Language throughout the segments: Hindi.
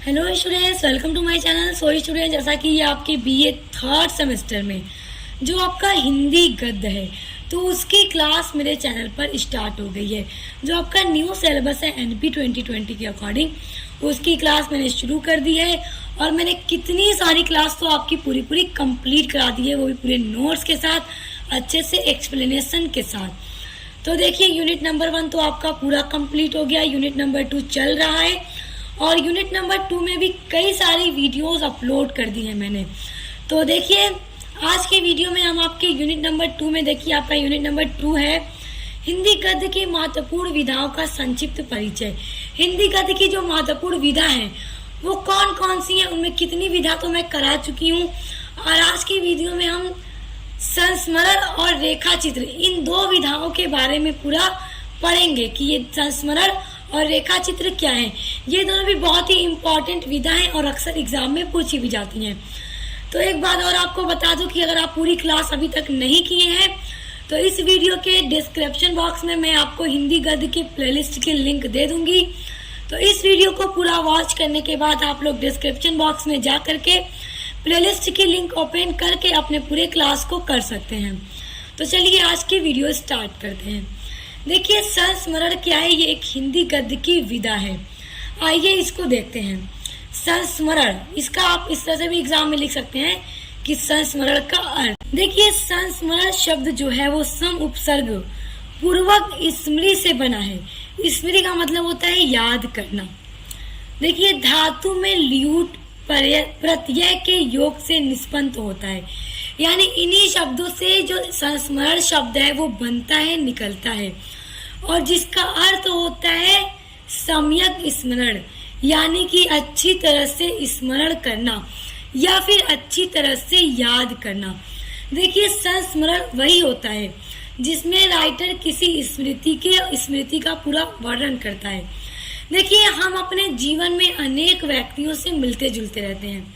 Hello students, welcome to my channel. So student, जैसा कि ये आपके बीए थर्ड सेमेस्टर में जो आपका हिंदी गद्य है तो उसकी क्लास मेरे चैनल पर स्टार्ट हो गई है। जो आपका न्यू सिलेबस है एनपी 2020 के अकॉर्डिंग उसकी क्लास मैंने शुरू कर दी है और मैंने कितनी सारी क्लास तो आपकी पूरी कंप्लीट करा दी है, वो भी पूरे नोट्स के साथ, अच्छे से एक्सप्लेनेशन के साथ। तो देखिए, यूनिट नंबर 1 तो आपका पूरा कंप्लीट हो गया, यूनिट नंबर 2 चल रहा है और यूनिट नंबर 2 में भी कई सारी वीडियोस अपलोड कर दी है मैंने। तो देखिए, आज के वीडियो में हम आपके यूनिट नंबर 2 में, देखिए आपका यूनिट नंबर 2 है हिंदी गद्य की महत्वपूर्ण विधाओं का संक्षिप्त परिचय। हिंदी गद्य की जो महत्वपूर्ण विधा है वो कौन कौन सी है, उनमें कितनी विधा तो मैं करा चुकी हूँ। और आज की वीडियो में हम संस्मरण और रेखा चित्र, इन दो विधाओं के बारे में पूरा पढ़ेंगे कि ये संस्मरण और रेखा चित्र क्या है। ये दोनों भी बहुत ही इम्पोर्टेंट विधा हैं और अक्सर एग्जाम में पूछी भी जाती हैं। तो एक बात और आपको बता दूं कि अगर आप पूरी क्लास अभी तक नहीं किए हैं तो इस वीडियो के डिस्क्रिप्शन बॉक्स में मैं आपको हिंदी गद्य की प्लेलिस्ट की लिंक दे दूंगी। तो इस वीडियो को पूरा वॉच करने के बाद आप लोग डिस्क्रिप्शन बॉक्स में जा करके प्लेलिस्ट की लिंक ओपन करके अपने पूरे क्लास को कर सकते हैं। तो चलिए आज की वीडियो स्टार्ट करते हैं। देखिए, संस्मरण क्या है, ये एक हिंदी गद्य की विधा है। आइए इसको देखते हैं। संस्मरण, इसका आप इस तरह से भी एग्जाम में लिख सकते हैं कि संस्मरण का अर्थ। देखिए, संस्मरण शब्द जो है वो सम उपसर्ग पूर्वक स्मृति से बना है। स्मृति का मतलब होता है याद करना। देखिए, धातु में ल्यूट प्रत्यय के योग से निष्पन्न होता है, यानी इन्हीं शब्दों से जो संस्मरण शब्द है वो बनता है, निकलता है, और जिसका अर्थ होता है सम्यक स्मरण, यानी कि अच्छी तरह से स्मरण करना या फिर अच्छी तरह से याद करना। देखिए, संस्मरण वही होता है जिसमें राइटर किसी स्मृति का पूरा वर्णन करता है। देखिए, हम अपने जीवन में अनेक व्यक्तियों से मिलते जुलते रहते हैं।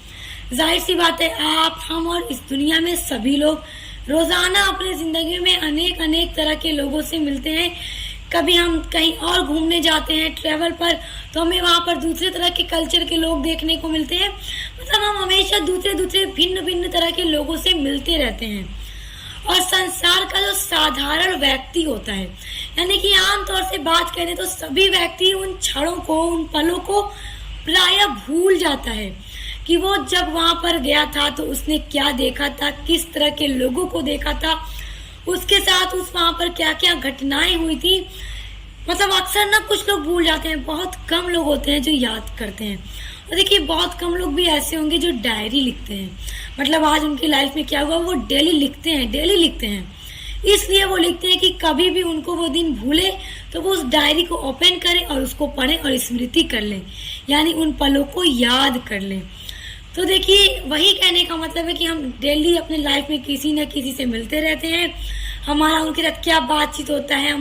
जाहिर सी बात है, आप, हम और इस दुनिया में सभी लोग रोजाना अपनी जिंदगी में अनेक तरह के लोगों से मिलते हैं। कभी हम कहीं और घूमने जाते हैं ट्रैवल पर तो हमें वहां पर दूसरे तरह के कल्चर के लोग देखने को मिलते हैं। मतलब हम हमेशा दूसरे भिन्न तरह के लोगों से मिलते रहते हैं। और संसार का जो साधारण व्यक्ति होता है, यानी कि आमतौर से बात करें तो सभी व्यक्ति उन क्षणों को, उन पलों को प्रायः भूल जाता है कि वो जब वहां पर गया था तो उसने क्या देखा था, किस तरह के लोगों को देखा था, उसके साथ उस वहां पर क्या क्या घटनाएं हुई थी। मतलब अक्सर ना कुछ लोग भूल जाते हैं, बहुत कम लोग होते हैं जो याद करते हैं। और देखिए, बहुत कम लोग भी ऐसे होंगे जो डायरी लिखते हैं। मतलब आज उनकी लाइफ में क्या हुआ वो डेली लिखते हैं। इसलिए वो लिखते हैं कि कभी भी उनको वो दिन भूले तो वो उस डायरी को ओपन करें और उसको पढ़ें और स्मृति कर लें, यानी उन पलों को याद कर लें। तो देखिए, वही कहने का मतलब है कि हम डेली अपने लाइफ में किसी न किसी से मिलते रहते हैं। हमारा उनके साथ क्या बातचीत होता है,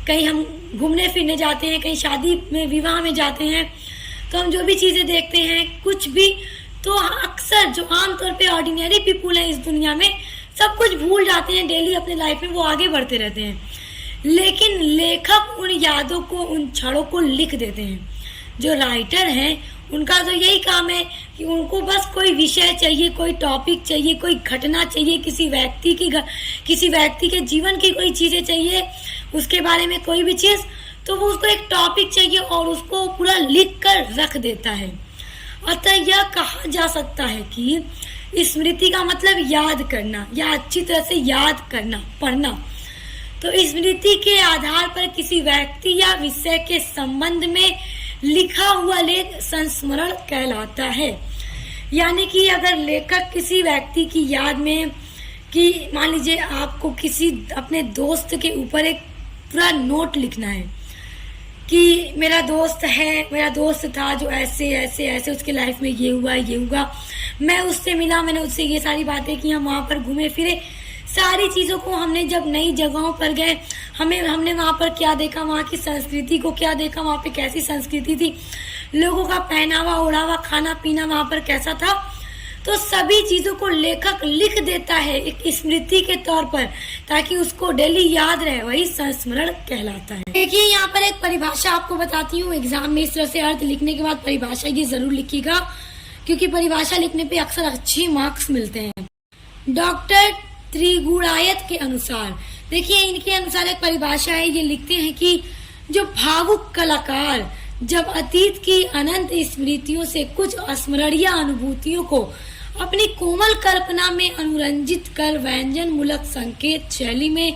कहीं हम घूमने फिरने जाते हैं, कहीं शादी में, विवाह में जाते हैं, तो हम जो भी चीजें देखते हैं, कुछ भी, तो अक्सर जो आमतौर पे ऑर्डिनरी पीपुल है इस दुनिया में, सब कुछ भूल जाते हैं। डेली अपने लाइफ में वो आगे बढ़ते रहते हैं, लेकिन लेखक उन यादों को, उन क्षणों को लिख देते हैं। जो राइटर हैं उनका तो यही काम है कि उनको बस कोई विषय चाहिए, कोई टॉपिक चाहिए, कोई घटना चाहिए, किसी व्यक्ति के जीवन की कोई चीजें चाहिए, उसके बारे में कोई भी चीज, तो वो उसको एक टॉपिक चाहिए और उसको पूरा लिख कर रख देता है। अतः यह कहा जा सकता है कि स्मृति का मतलब याद करना या अच्छी तरह से याद करना, पढ़ना। तो स्मृति के आधार पर किसी व्यक्ति या विषय के संबंध में लिखा हुआ लेख संस्मरण कहलाता है। यानी कि अगर लेखक किसी व्यक्ति की याद में, कि मान लीजिए आपको किसी अपने दोस्त के ऊपर एक पूरा नोट लिखना है कि मेरा दोस्त था जो ऐसे उसके लाइफ में ये हुआ, मैं उससे मिला, मैंने उससे ये सारी बातें की, हम वहां पर घूमे फिरे, सारी चीजों को हमने, जब नई जगहों पर गए हमने वहां पर क्या देखा, वहां की संस्कृति को क्या देखा, वहां पे कैसी संस्कृति थी, लोगों का पहनावा ओढ़ावा, खाना पीना वहां पर कैसा था। तो सभी चीजों को लेखक लिख देता है एक स्मृति के तौर पर, ताकि उसको डेली याद रहे, वही संस्मरण कहलाता है। देखिए यहाँ पर एक परिभाषा आपको बताती हूँ, एग्जाम में इस तरह से अर्थ लिखने के बाद परिभाषा ये जरूर लिखिएगा, क्योंकि परिभाषा लिखने पे अक्सर अच्छे मार्क्स मिलते हैं। डॉक्टर त्रिगुणायत के अनुसार, देखिए इनके अनुसार एक परिभाषा है, ये लिखते हैं कि जो भावुक कलाकार जब अतीत की अनंत स्मृतियों से कुछ स्मरणीय अनुभूतियों को अपनी कोमल कल्पना में अनुरंजित कर व्यंजन मूलक संकेत शैली में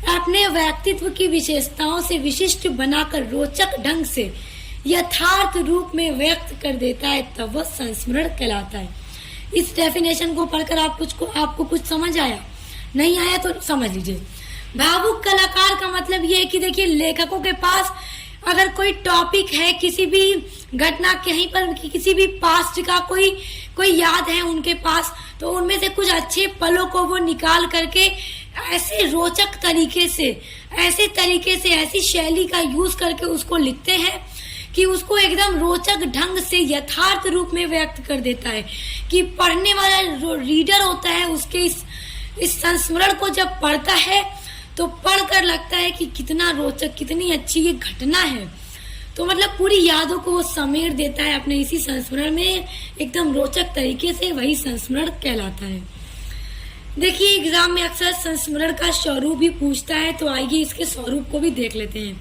अपने व्यक्तित्व की विशेषताओं से विशिष्ट बनाकर रोचक ढंग से यथार्थ रूप में व्यक्त कर देता है, तब वह संस्मरण कहलाता है। इस डेफिनेशन को पढ़कर आपको कुछ समझ आया? नहीं आया तो समझ लीजिए। भावुक कलाकार का मतलब ये है कि देखिए लेखकों के पास अगर कोई टॉपिक है, किसी भी घटना कहीं पर किसी भी पास्ट का कोई याद है उनके पास, तो उनमें से कुछ अच्छे पलों को वो निकाल करके ऐसे रोचक तरीके से ऐसी शैली का यूज करके उसको लिखते हैं कि उसको एकदम रोचक ढंग से यथार्थ रूप में व्यक्त कर देता है, कि पढ़ने वाला जो रीडर होता है उसके इस संस्मरण को जब पढ़ता है तो पढ़कर लगता है कि कितना रोचक, कितनी अच्छी ये घटना है। तो मतलब पूरी यादों को वो समेट देता है अपने इसी संस्मरण में एकदम रोचक तरीके से, वही संस्मरण कहलाता है। देखिए एग्जाम में अक्सर संस्मरण का स्वरूप भी पूछता है, तो आइए इसके स्वरूप को भी देख लेते हैं।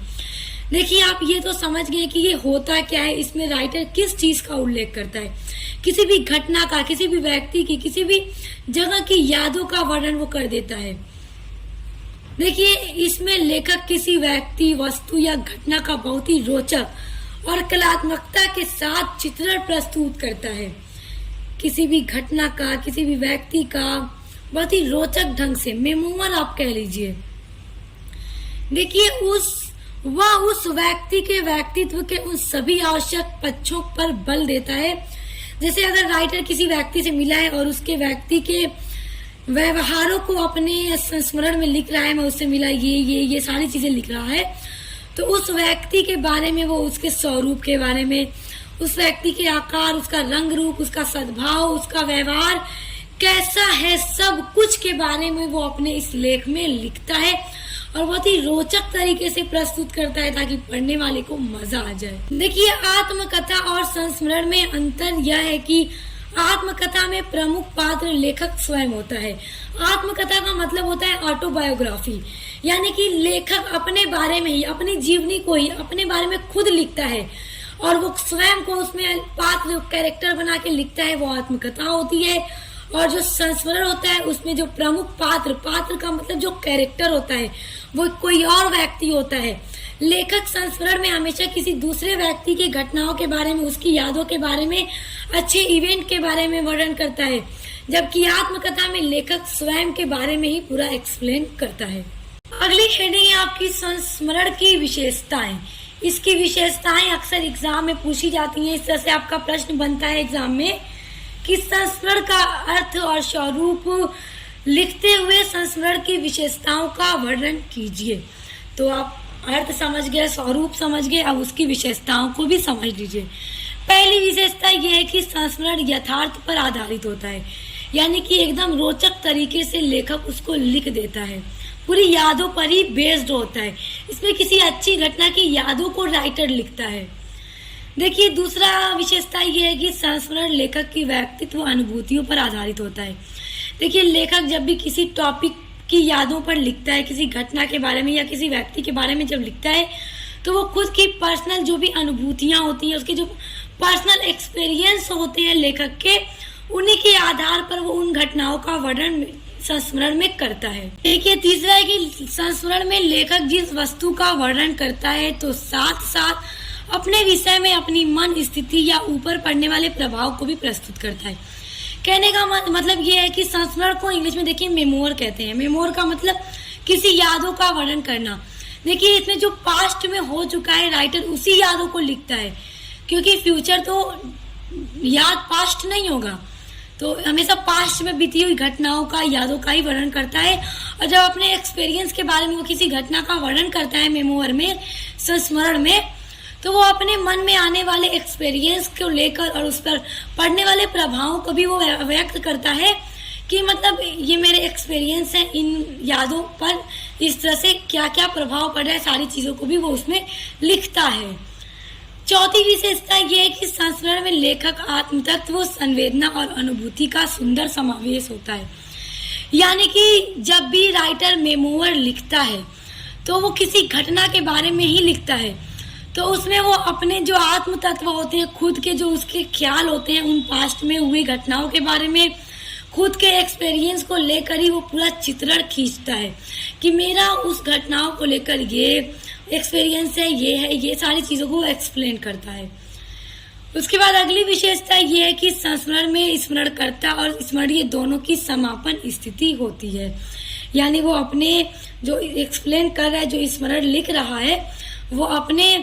देखिए आप ये तो समझ गए कि ये होता क्या है, इसमें राइटर किस चीज का उल्लेख करता है, किसी भी घटना का, किसी भी व्यक्ति की, किसी भी जगह की यादों का वर्णन वो कर देता है। देखिए इसमें लेखक किसी व्यक्ति, वस्तु या घटना का बहुत ही रोचक और कलात्मकता के साथ चित्रण प्रस्तुत करता है। किसी भी घटना का, किसी भी व्यक्ति का बहुत ही रोचक ढंग से, मेमोर आप कह लीजिए। देखिए वह उस व्यक्ति के व्यक्तित्व के उन सभी आवश्यक पक्षों पर बल देता है। जैसे अगर राइटर किसी व्यक्ति से मिला है और उसके व्यक्ति के व्यवहारों को अपने संस्मरण में लिख रहा है, मैं उससे मिला, ये सारी चीजें लिख रहा है, तो उस व्यक्ति के बारे में, वो उसके स्वरूप के बारे में, उस व्यक्ति के आकार, उसका रंग रूप, उसका सद्भाव, उसका व्यवहार कैसा है, सब कुछ के बारे में वो अपने इस लेख में लिखता है और बहुत ही रोचक तरीके से प्रस्तुत करता है, ताकि पढ़ने वाले को मजा आ जाए। देखिए आत्मकथा और संस्मरण में अंतर यह है कि आत्मकथा में प्रमुख पात्र लेखक स्वयं होता है। आत्मकथा का मतलब होता है ऑटोबायोग्राफी, यानी कि लेखक अपने बारे में ही, अपनी जीवनी को ही अपने बारे में खुद लिखता है और वो स्वयं को उसमें पात्र, कैरेक्टर बना के लिखता है, वो आत्मकथा होती है। और जो संस्मरण होता है उसमें जो प्रमुख पात्र का मतलब जो कैरेक्टर होता है वो कोई और व्यक्ति होता है। लेखक संस्मरण में हमेशा किसी दूसरे व्यक्ति की घटनाओं के बारे में, उसकी यादों के बारे में, अच्छे इवेंट के बारे में वर्णन करता है, जबकि आत्मकथा में लेखक स्वयं के बारे में ही पूरा एक्सप्लेन करता है। अगली हेडिंग है आपकी संस्मरण की विशेषताएं। इसकी विशेषताएं अक्सर एग्जाम में पूछी जाती हैं। इस तरह से आपका प्रश्न बनता है एग्जाम में कि संस्मरण का अर्थ और स्वरूप लिखते हुए संस्मरण की विशेषताओं का वर्णन कीजिए। तो आप अर्थ समझ गए, स्वरूप समझ गए, अब उसकी विशेषताओं को भी समझ लीजिए। पहली विशेषता यह है कि संस्मरण यथार्थ पर आधारित होता है, यानी कि एकदम रोचक तरीके से लेखक उसको लिख देता है, पूरी यादों पर ही बेस्ड होता है। इसमें किसी अच्छी घटना की यादों को राइटर लिखता है। देखिए दूसरा विशेषता यह है कि संस्मरण लेखक की व्यक्तित्व अनुभूतियों पर आधारित होता है। देखिए लेखक जब भी किसी टॉपिक की यादों पर लिखता है, किसी घटना के बारे में या किसी व्यक्ति के बारे में जब लिखता है, तो वो खुद की पर्सनल जो भी अनुभूतियां होती हैं, उसके जो पर्सनल एक्सपीरियंस होते हैं लेखक के, उन्हीं के आधार पर वो उन घटनाओं का वर्णन संस्मरण में करता है। देखिए तीसरा है कि संस्मरण में लेखक जिस वस्तु का वर्णन करता है तो साथ साथ अपने विषय में अपनी मन स्थिति या ऊपर पड़ने वाले प्रभाव को भी प्रस्तुत करता है। कहने का मतलब ये है कि संस्मरण को इंग्लिश में देखिए मेमोर कहते हैं। मेमोर का मतलब किसी यादों का वर्णन करना। देखिए इसमें जो पास्ट में हो चुका है राइटर उसी यादों को लिखता है, क्योंकि फ्यूचर तो याद पास्ट नहीं होगा, तो हमेशा पास्ट में बीती हुई घटनाओं का, यादों का ही वर्णन करता है। और जब अपने एक्सपीरियंस के बारे में वो किसी घटना का वर्णन करता है मेमोर में, संस्मरण में, तो वो अपने मन में आने वाले एक्सपीरियंस को लेकर और उस पर पड़ने वाले प्रभावों को भी वो व्यक्त करता है कि मतलब ये मेरे एक्सपीरियंस हैं, इन यादों पर इस तरह से क्या क्या प्रभाव पड़ रहा है, सारी चीज़ों को भी वो उसमें लिखता है। चौथी विशेषता ये है कि संस्मरण में लेखक आत्मतत्व, संवेदना और अनुभूति का सुंदर समावेश होता है। यानी कि जब भी राइटर मेमोयर लिखता है तो वो किसी घटना के बारे में ही लिखता है, तो उसमें वो अपने जो आत्म तत्व होते हैं, खुद के जो उसके ख्याल होते हैं उन पास्ट में हुई घटनाओं के बारे में, खुद के एक्सपीरियंस को लेकर ही वो पूरा चित्रण खींचता है कि मेरा उस घटनाओं को लेकर ये एक्सपीरियंस है, ये सारी चीज़ों को एक्सप्लेन करता है। उसके बाद अगली विशेषता ये है कि संस्मरण में स्मरणकर्ता और स्मरणीय दोनों की समापन स्थिति होती है। यानी वो अपने जो एक्सप्लेन कर रहा है, जो स्मरण लिख रहा है, वो अपने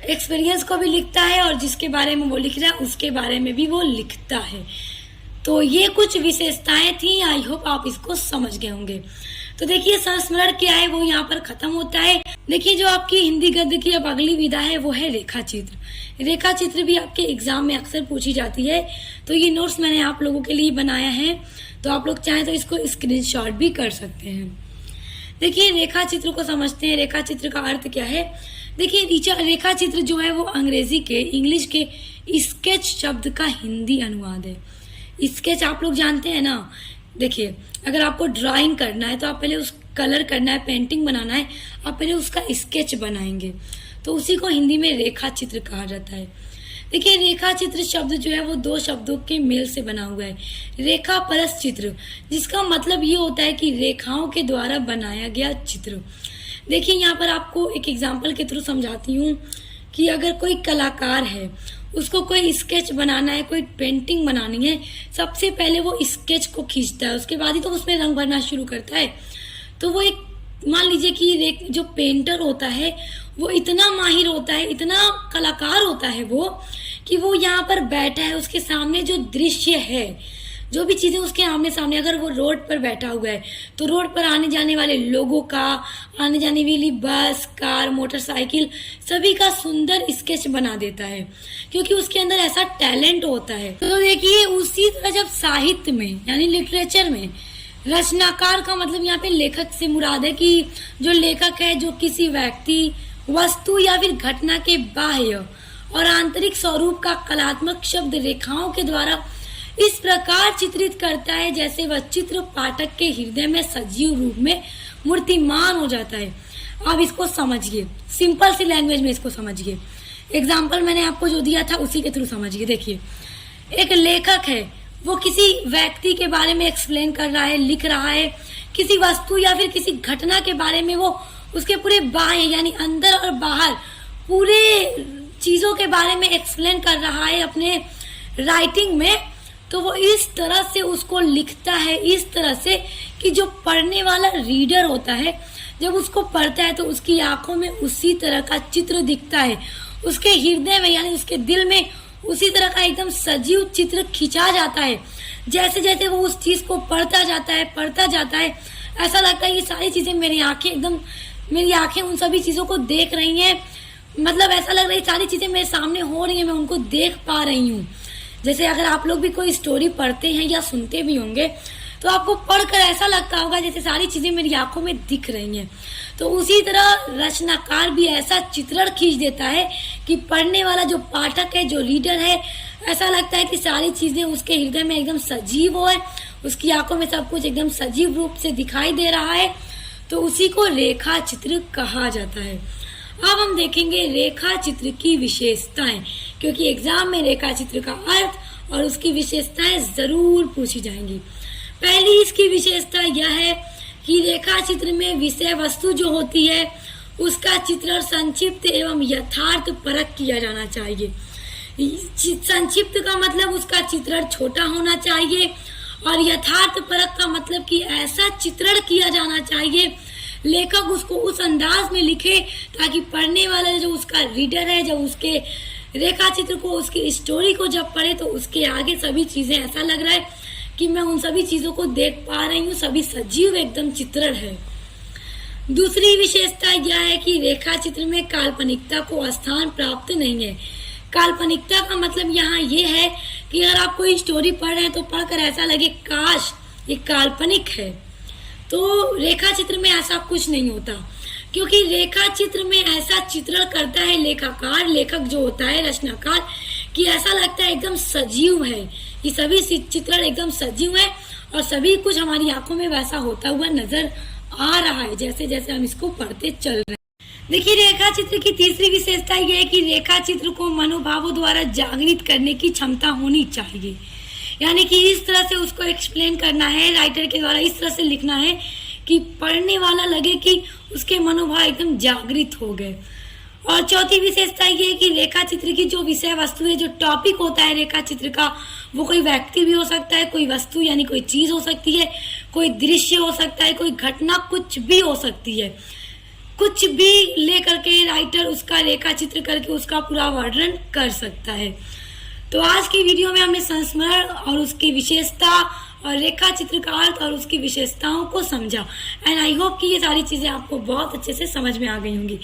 एक्सपीरियंस को भी लिखता है और जिसके बारे में वो लिख रहा है उसके बारे में भी वो लिखता है। तो ये कुछ विशेषताएं थी, आई होप आप इसको समझ गए होंगे। तो देखिए संस्मरण क्या है वो यहाँ पर खत्म होता है। देखिए जो आपकी हिंदी गद्य की अब अगली विधा है वो है रेखा चित्र। रेखा चित्र भी आपके एग्जाम में अक्सर पूछी जाती है, तो ये नोट्स मैंने आप लोगों के लिए बनाया है, तो आप लोग चाहें तो इसको स्क्रीनशॉट भी कर सकते हैं। देखिए रेखा चित्र को समझते हैं। रेखा चित्र का अर्थ क्या है? देखिए रेखा चित्र जो है वो इंग्लिश के स्केच शब्द का हिंदी अनुवाद है। स्केच आप लोग जानते हैं ना। देखिए अगर आपको ड्राइंग करना है तो आप पहले उस कलर करना है, पेंटिंग बनाना है, आप पहले उसका स्केच बनाएंगे, तो उसी को हिंदी में रेखा चित्र कहा जाता है। देखिए रेखा चित्र शब्द जो है वो दो शब्दों के मेल से बना हुआ है। रेखा परस चित्र, जिसका मतलब ये होता है कि रेखाओं के द्वारा बनाया गया चित्र। देखिए यहाँ पर आपको एक एग्जाम्पल के थ्रू समझाती हूँ कि अगर कोई कलाकार है, उसको कोई स्केच बनाना है, कोई पेंटिंग बनानी है, सबसे पहले वो स्केच को खींचता है, उसके बाद ही तो उसमें रंग भरना शुरू करता है। तो वो एक मान लीजिए कि जो पेंटर होता है वो इतना माहिर होता है, इतना कलाकार होता है वो, कि वो यहाँ पर बैठा है, उसके सामने जो दृश्य है, जो भी चीजें उसके आमने सामने, अगर वो रोड पर बैठा हुआ है तो रोड पर आने जाने वाले लोगों का, आने जाने वाली बस, कार, मोटरसाइकिल, सभी का सुंदर स्केच बना देता है, क्योंकि उसके अंदर ऐसा टैलेंट होता है। तो देखिए उसी तरह जब साहित्य में यानी लिटरेचर में रचनाकार का मतलब यहाँ पे लेखक से मुराद है कि जो लेखक है जो किसी व्यक्ति, वस्तु या फिर घटना के बाह्य और आंतरिक स्वरूप का कलात्मक शब्द रेखाओं के द्वारा इस प्रकार चित्रित करता है जैसे वह चित्र पाठक के हृदय में सजीव रूप में मूर्तिमान हो जाता है। अब इसको समझिए, सिंपल सी लैंग्वेज में इसको समझिए। एग्जाम्पल मैंने आपको जो दिया था उसी के थ्रू समझिए। देखिए एक लेखक है, वो किसी व्यक्ति के बारे में एक्सप्लेन कर रहा है, लिख रहा है, किसी वस्तु या फिर किसी घटना के बारे में वो उसके पूरे बाह्य यानी अंदर और बाहर पूरे चीजों के बारे में एक्सप्लेन कर रहा है अपने राइटिंग में। तो वो इस तरह से उसको लिखता है, इस तरह से कि जो पढ़ने वाला रीडर होता है जब उसको पढ़ता है तो उसकी आंखों में उसी तरह का चित्र दिखता है, उसके हृदय में यानी उसके दिल में उसी तरह का एकदम सजीव चित्र खिंचा जाता है। जैसे जैसे वो उस चीज को पढ़ता जाता है, ऐसा लगता है ये सारी चीजें मेरी आंखें उन सभी चीजों को देख रही हैं। मतलब ऐसा लग रहा है सारी चीजें मेरे सामने हो रही हैं, मैं उनको देख पा रही हूँ। जैसे अगर आप लोग भी कोई स्टोरी पढ़ते हैं या सुनते भी होंगे तो आपको पढ़कर ऐसा लगता होगा जैसे सारी चीजें मेरी आंखों में दिख रही हैं। तो उसी तरह रचनाकार भी ऐसा चित्रण खींच देता है कि पढ़ने वाला जो पाठक है, जो रीडर है, ऐसा लगता है कि सारी चीजें उसके हृदय में एकदम सजीव हो है, उसकी आंखों में सब कुछ एकदम सजीव रूप से दिखाई दे रहा है। तो उसी को रेखा चित्र कहा जाता है। अब हम देखेंगे रेखा चित्र की विशेषताएं, क्योंकि एग्जाम में रेखा चित्र का अर्थ और उसकी विशेषताएं जरूर पूछी जाएंगी। पहली इसकी विशेषता यह है कि रेखा चित्र में विषय वस्तु जो होती है उसका चित्रण संक्षिप्त एवं यथार्थ परक किया जाना चाहिए। संक्षिप्त का मतलब उसका चित्रण छोटा होना चाहिए और यथार्थ परक का मतलब कि ऐसा चित्रण किया जाना चाहिए, लेखक उसको उस अंदाज में लिखे ताकि पढ़ने वाला जो उसका रीडर है, जब उसके रेखा चित्र को, उसकी स्टोरी को जब पढ़े तो उसके आगे सभी चीजें ऐसा लग रहा है कि मैं उन सभी चीजों को देख पा रही हूँ, सभी सजीव एकदम चित्रण है। दूसरी विशेषता यह है कि रेखा चित्र में काल्पनिकता को स्थान प्राप्त नहीं है। काल्पनिकता का मतलब यहाँ ये है कि अगर आप कोई स्टोरी पढ़ रहे हैं तो पढ़कर ऐसा लगे काश ये काल्पनिक है, तो रेखा चित्र में ऐसा कुछ नहीं होता, क्योंकि रेखा चित्र में ऐसा चित्रण करता है लेखक जो होता है रचनाकार, कि ऐसा लगता है एकदम सजीव है। ये सभी चित्रण एकदम सजीव है और सभी कुछ हमारी आंखों में वैसा होता हुआ नजर आ रहा है जैसे जैसे हम इसको पढ़ते चल रहे हैं। देखिए, रेखा चित्र की तीसरी विशेषता यह है कि रेखा चित्र को मनोभावों द्वारा जागृत करने की क्षमता होनी चाहिए। यानी कि इस तरह से उसको एक्सप्लेन करना है, राइटर के द्वारा इस तरह से लिखना है कि पढ़ने वाला लगे कि उसके मनोभाव एकदम जागृत हो गए। और चौथी विशेषता ये है कि रेखा चित्र की जो विषय वस्तु है, जो टॉपिक होता है रेखा चित्र का, वो कोई व्यक्ति भी हो सकता है, कोई वस्तु यानी कोई चीज हो सकती है, कोई दृश्य हो सकता है, कोई घटना, कुछ भी हो सकती है। कुछ भी लेकर के राइटर उसका रेखा चित्र करके उसका पूरा वर्णन कर सकता है। तो आज की वीडियो में हमने संस्मरण और उसकी विशेषता और रेखा चित्र का अर्थ और उसकी विशेषताओं को समझा। एंड आई होप कि ये सारी चीजें आपको बहुत अच्छे से समझ में आ गई होंगी।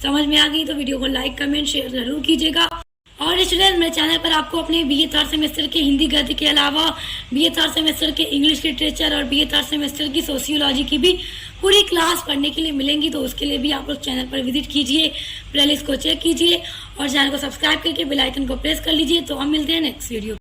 समझ में आ गई तो वीडियो को लाइक, कमेंट, शेयर जरूर कीजिएगा। और स्टूडेंट, मेरे चैनल पर आपको अपने बीए थर्ड सेमेस्टर के हिंदी गद्य के अलावा बीए थर्ड सेमेस्टर के इंग्लिश लिटरेचर और बीए थर्ड सेमेस्टर की सोशियोलॉजी की भी पूरी क्लास पढ़ने के लिए मिलेंगी। तो उसके लिए भी आप लोग चैनल पर विजिट कीजिए, प्लेलिस्ट को चेक कीजिए और चैनल को सब्सक्राइब करके बेल आइकन को प्रेस कर लीजिए। तो हम मिलते हैं नेक्स्ट वीडियो।